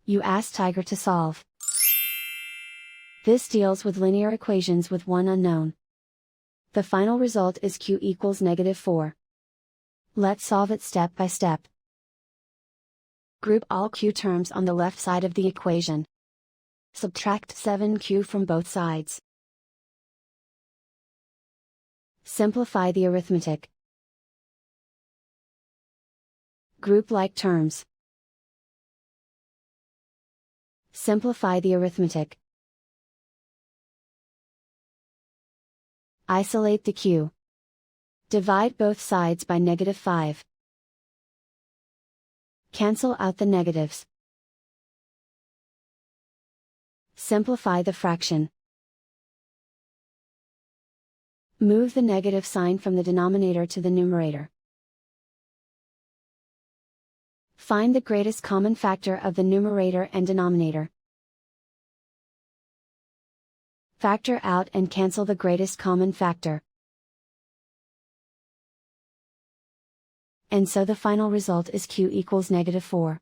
You ask Tiger to solve. This deals with linear equations with one unknown. The final result is q equals -4. Let's solve it step by step. Group all q terms on the left side of the equation. Subtract 7q from both sides. Simplify the arithmetic. Group like terms. Simplify the arithmetic. Isolate the q. Divide both sides by -5. Cancel out the negatives. Simplify the fraction. Move the negative sign from the denominator to the numerator. Find the greatest common factor of the numerator and denominator. Factor out and cancel the greatest common factor. And so the final result is q equals -4.